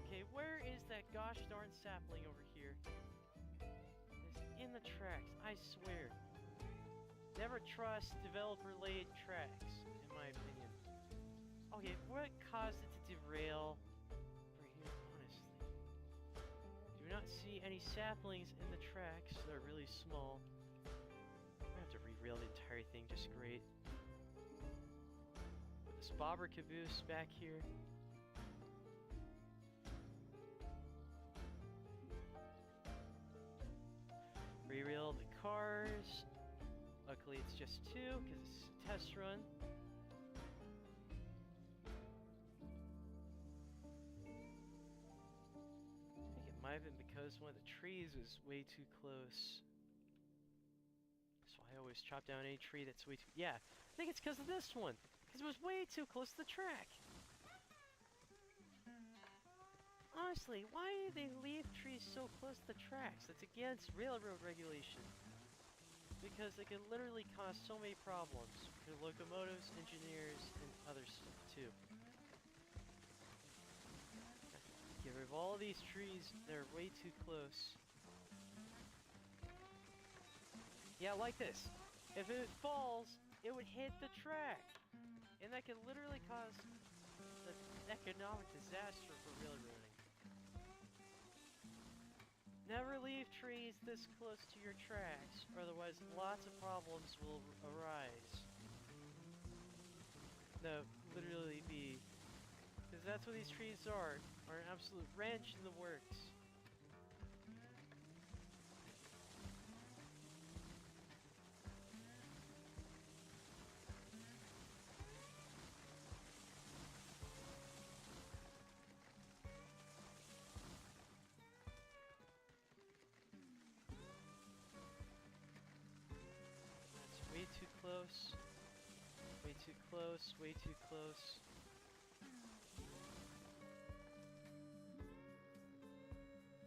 Okay, where is that gosh darn sapling over here? It's in the tracks, I swear. Never trust developer-laid tracks, in my opinion. Okay, what caused it to derail over here, honestly? Do not see any saplings in the tracks. They're really small. I have to re-rail the entire thing, just great. Put this bobber caboose back here. Re-rail the cars. Luckily it's just two, because it's a test run. I think it might have been because one of the trees was way too close. So I always chop down any tree that's way too... Yeah, I think it's because of this one. Because it was way too close to the track. Honestly, why do they leave trees so close to the tracks? That's against railroad regulation. Because they can literally cause so many problems for locomotives, engineers, and other stuff too. Get rid of all these trees, they're way too close. Yeah, like this. If it falls, it would hit the track. And that could literally cause an economic disaster for railroading. Never leave trees this close to your tracks, or otherwise lots of problems will arise. No, literally be. Because that's what these trees are an absolute wrench in the works. Way too close. Way too close. Way too close.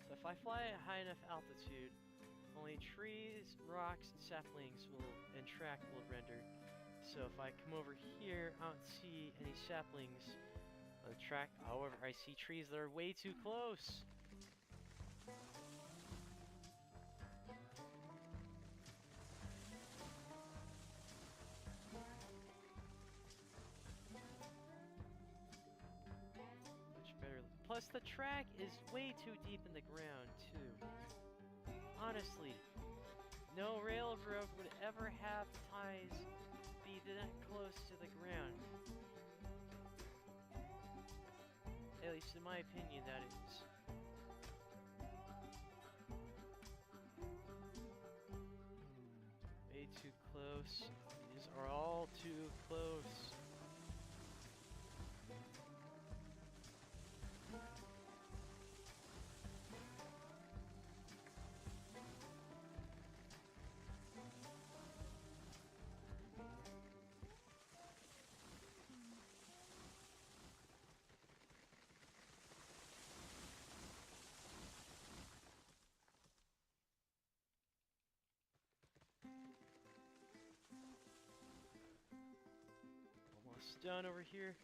So if I fly at high enough altitude, only trees, rocks, and saplings and track will render. So if I come over here, I don't see any saplings on the track. However, I see trees that are way too close. Plus, the track is way too deep in the ground, too. Honestly, no railroad would ever have ties be that close to the ground. At least in my opinion, that is. Way too close. These are all too close. almost done over here.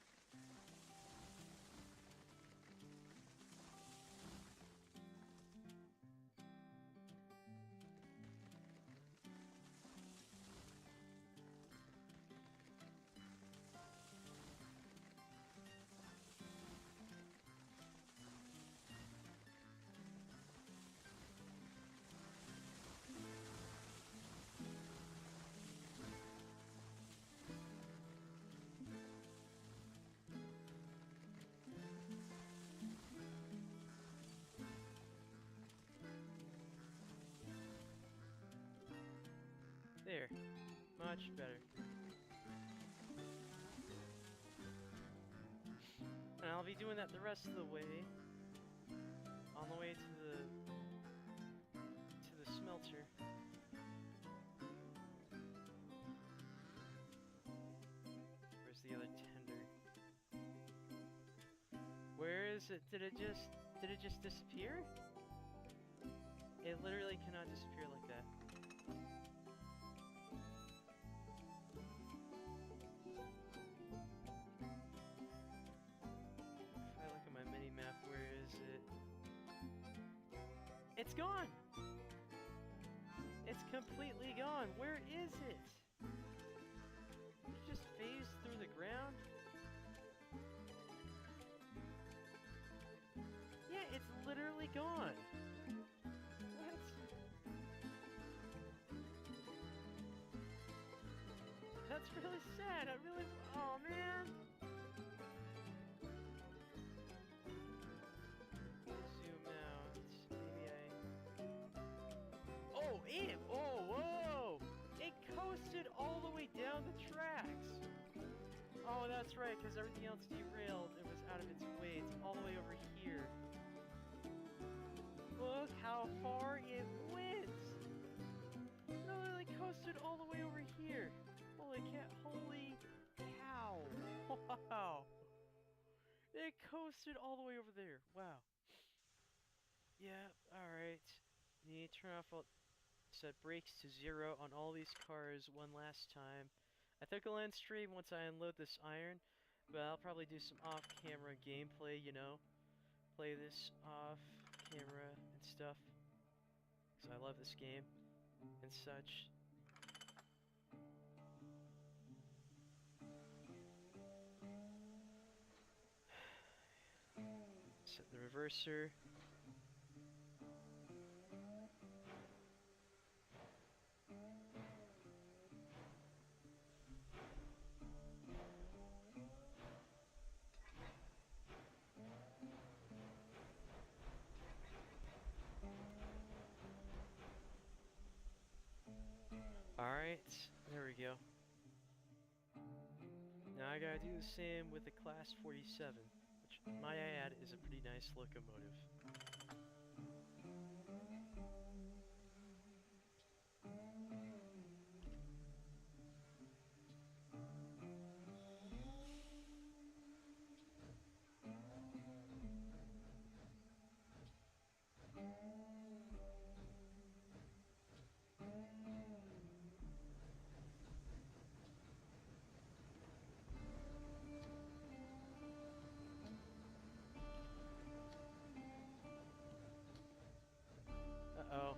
There. Much better. And I'll be doing that the rest of the way. On the way to the smelter. Where's the other tender? Where is it? Did it just disappear? It literally cannot disappear like that. It's gone! It's completely gone. Where is it? Did it just phase through the ground? Yeah, it's literally gone. What? That's really sad. Oh man. Whoa! It coasted all the way down the tracks! Oh, that's right, because everything else derailed. It was out of its way. It's all the way over here. Look how far it went! It literally coasted all the way over here. Holy cow! Wow! It coasted all the way over there. Wow. Yeah, alright. Need to turn off all... Set brakes to 0 on all these cars one last time. I think I'll end stream once I unload this iron, but I'll probably do some off-camera gameplay, you know? Play this off-camera and stuff. Because I love this game and such. Set the reverser. Alright, there we go. Now I gotta do the same with the Class 47, which, might I add, is a pretty nice locomotive. Uh-oh.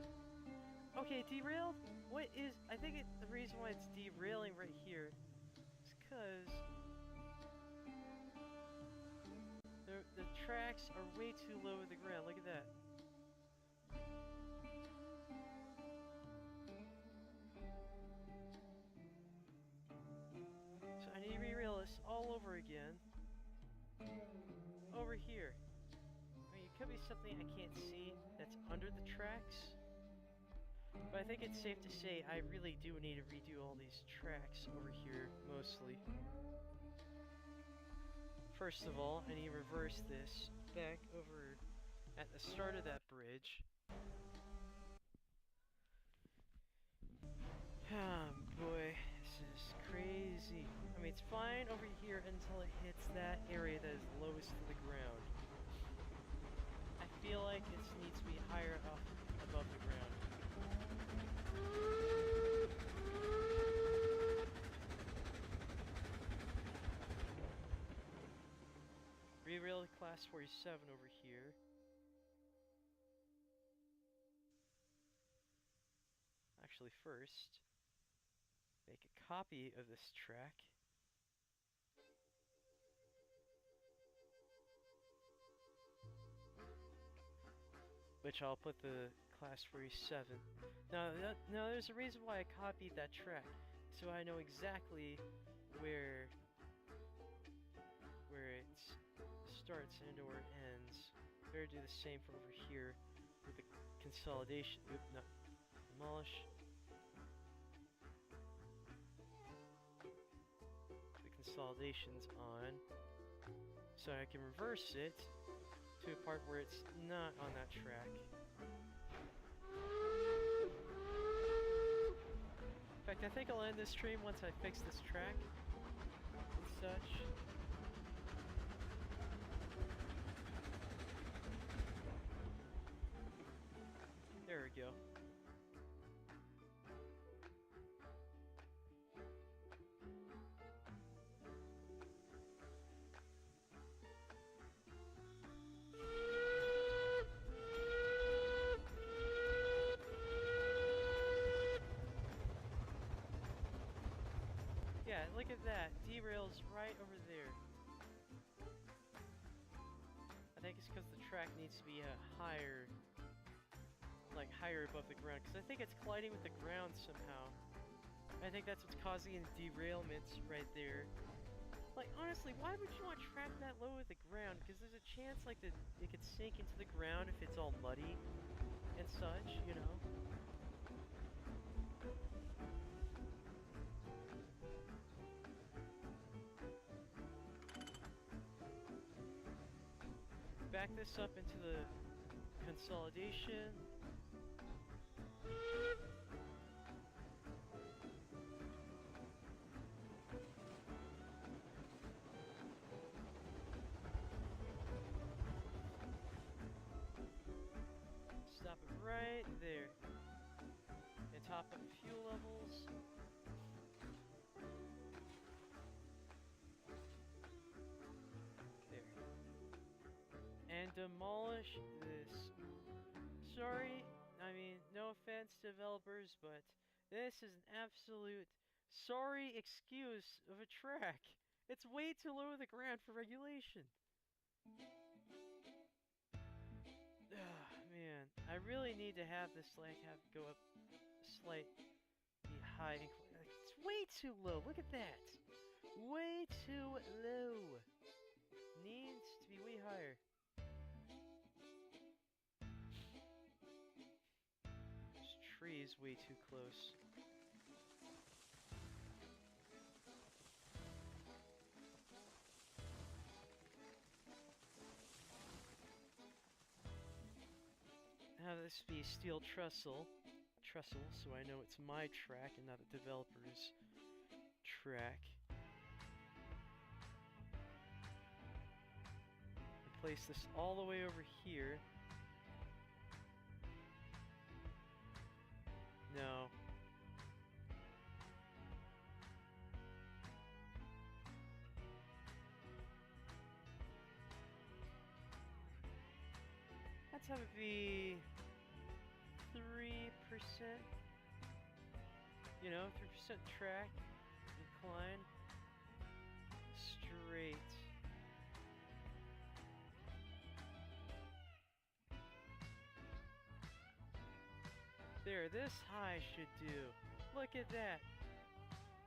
Okay, derailed? What is... I think the reason why it's derailing right here is because the tracks are way too low to the ground. Look at that. So I need to re-rail this all over again. Over here. I mean, it could be something I can't see that's under the tracks. But I think it's safe to say I really do need to redo all these tracks over here, mostly. First of all, I need to reverse this back over at the start of that bridge. Oh boy, this is crazy. I mean, it's fine over here until it hits that area that is lowest to the ground. I feel like this needs to be higher up above the ground. Class 47 over here. Actually, first, make a copy of this track. Which I'll put the Class 47. Now, there's a reason why I copied that track, so I know exactly where it starts and or ends. Better do the same for over here with the consolidation. Oop, no, demolish. The consolidation's on, so I can reverse it to a part where it's not on that track. In fact, I think I'll end this stream once I fix this track and such. There we go. Yeah, look at that. Derail's right over there. I think it's because the track needs to be higher, like higher above the ground, because I think it's colliding with the ground somehow. I think that's what's causing the derailments right there. Like, honestly, why would you want to track that low with the ground? Because there's a chance, like, that it could sink into the ground if it's all muddy and such, you know? Back this up into the consolidation. Stop it right there. And top up fuel levels. There. And demolish this. Sorry, I mean, no offense to developers, but this is an absolute sorry excuse of a track. It's way too low to the ground for regulation. Man, I really need to have this like go up slightly high. Like, it's way too low. Look at that. Way too low. Needs to be way higher. This tree is way too close. Have this be steel trestle, so I know it's my track and not the developer's track. And place this all the way over here. No. Let's have it be 3%. You know, 3% track, incline, straight. There, this high should do. Look at that.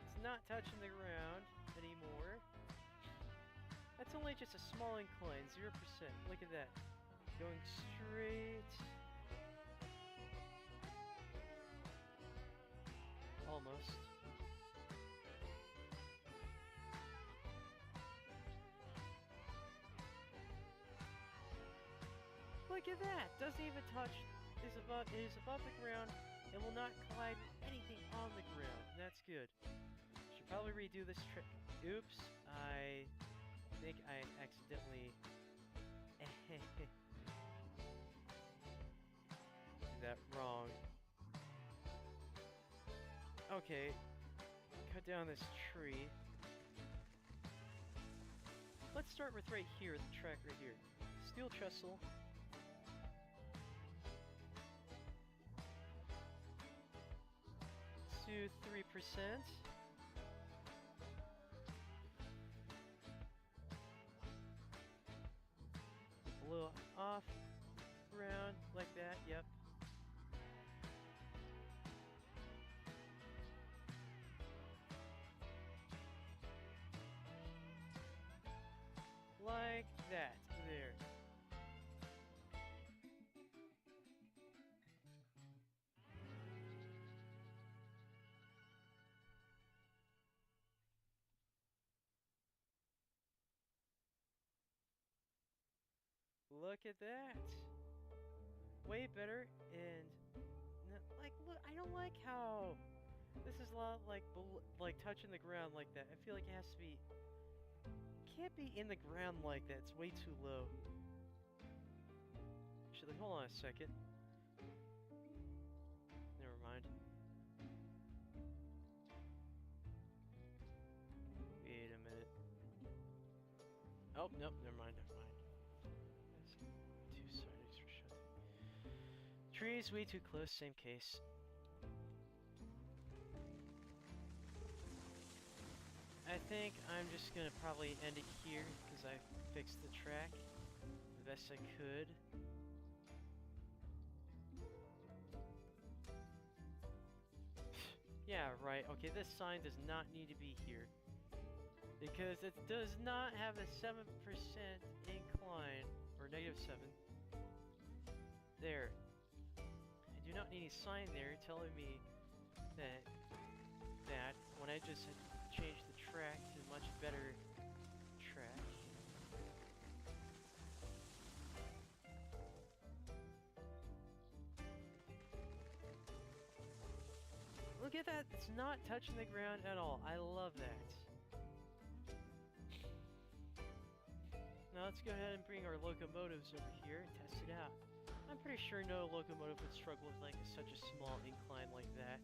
It's not touching the ground anymore. That's only just a small incline, 0%. Look at that. Going straight. Almost. Look at that! Doesn't even touch. It is above the ground and will not collide with anything on the ground. That's good. Should probably redo this trick. Oops, I think I accidentally did that wrong. Okay, cut down this tree. Let's start with right here, the track right here. Fuel trestle. Let's do 3%. A little off, around, like that, yep. Like that, there. Look at that. Way better, and like, look, I don't like how this is a lot like touching the ground like that. I feel like it has to be, can't be in the ground like that. It's way too low. Actually, hold on a second. Never mind. Wait a minute. Oh, nope, never mind, never mind. Two sightings for sure. Trees way too close, same case. I think I'm just gonna probably end it here because I fixed the track the best I could. Yeah, right. Okay, this sign does not need to be here because it does not have a 7% incline, or -7. There. I do not need a sign there telling me that when I just changed the track to a much better track. Look at that, it's not touching the ground at all. I love that. Now let's go ahead and bring our locomotives over here and test it out. I'm pretty sure no locomotive would struggle with like such a small incline like that.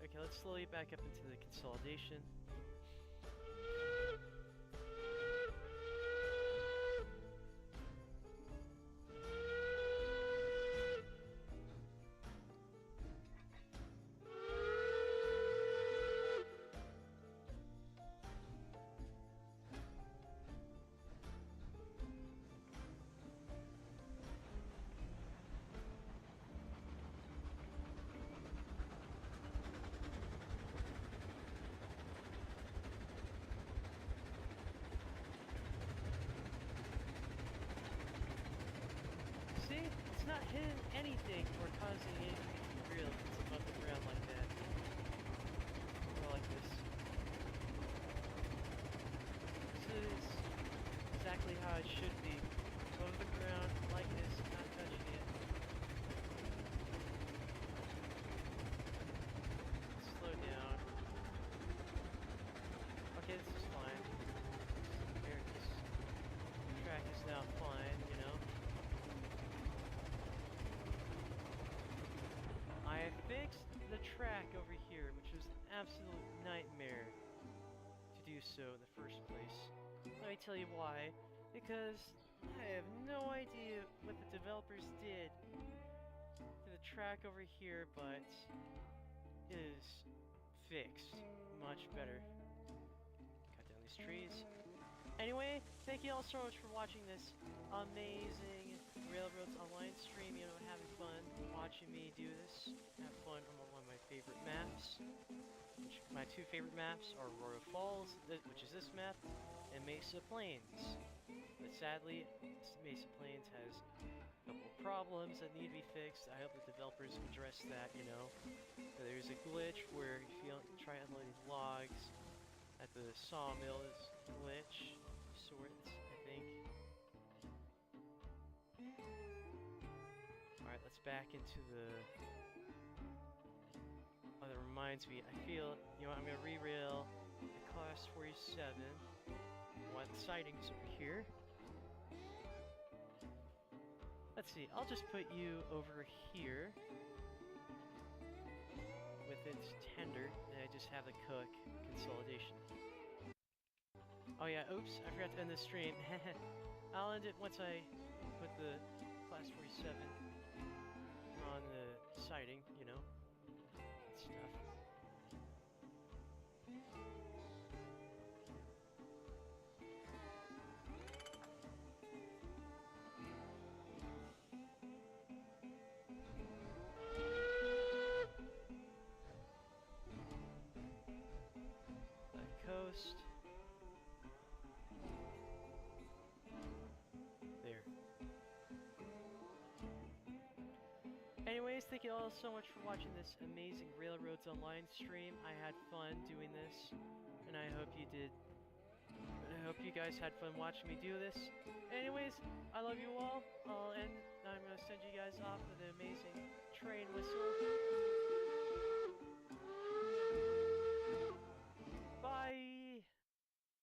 Okay, let's slowly back up into the consolidation. See? It's not hitting anything or causing anything to be real if it's above the ground like that. I like this. This is exactly how it should be. Above the ground, like this, not touching it. Slow down. Okay, this is fine. Here, this track is now fine, you know? I fixed the track over here, which was an absolute nightmare to do so in the first place. Let me tell you why. Because I have no idea what the developers did to the track over here, but it is fixed much better. Cut down these trees. Anyway, thank you all so much for watching this amazing Railroads Online stream. You know, having fun watching me do this. Have fun on one of my favorite maps. My two favorite maps are Aurora Falls, which is this map, and Mesa Plains. But sadly, Mesa Plains has a couple of problems that need to be fixed. I hope the developers address that, you know. There's a glitch where if you try unloading logs at the sawmill, is a glitch, sorts, I think. Alright, let's back into the... Oh, that reminds me, I feel, you know what, I'm gonna re-rail the Class 47. Want the sidings over here. Let's see, I'll just put you over here with its tender, and I just have the cook consolidation. Oh yeah, oops, I forgot to end the stream. I'll end it once I put the Class 47 on the sighting, you know, and stuff. The coast. There. Anyways, thank you all so much for watching this amazing Railroads Online stream. I had fun doing this, and I hope you did. And I hope you guys had fun watching me do this. Anyways, I love you all. I'm gonna send you guys off with an amazing train whistle.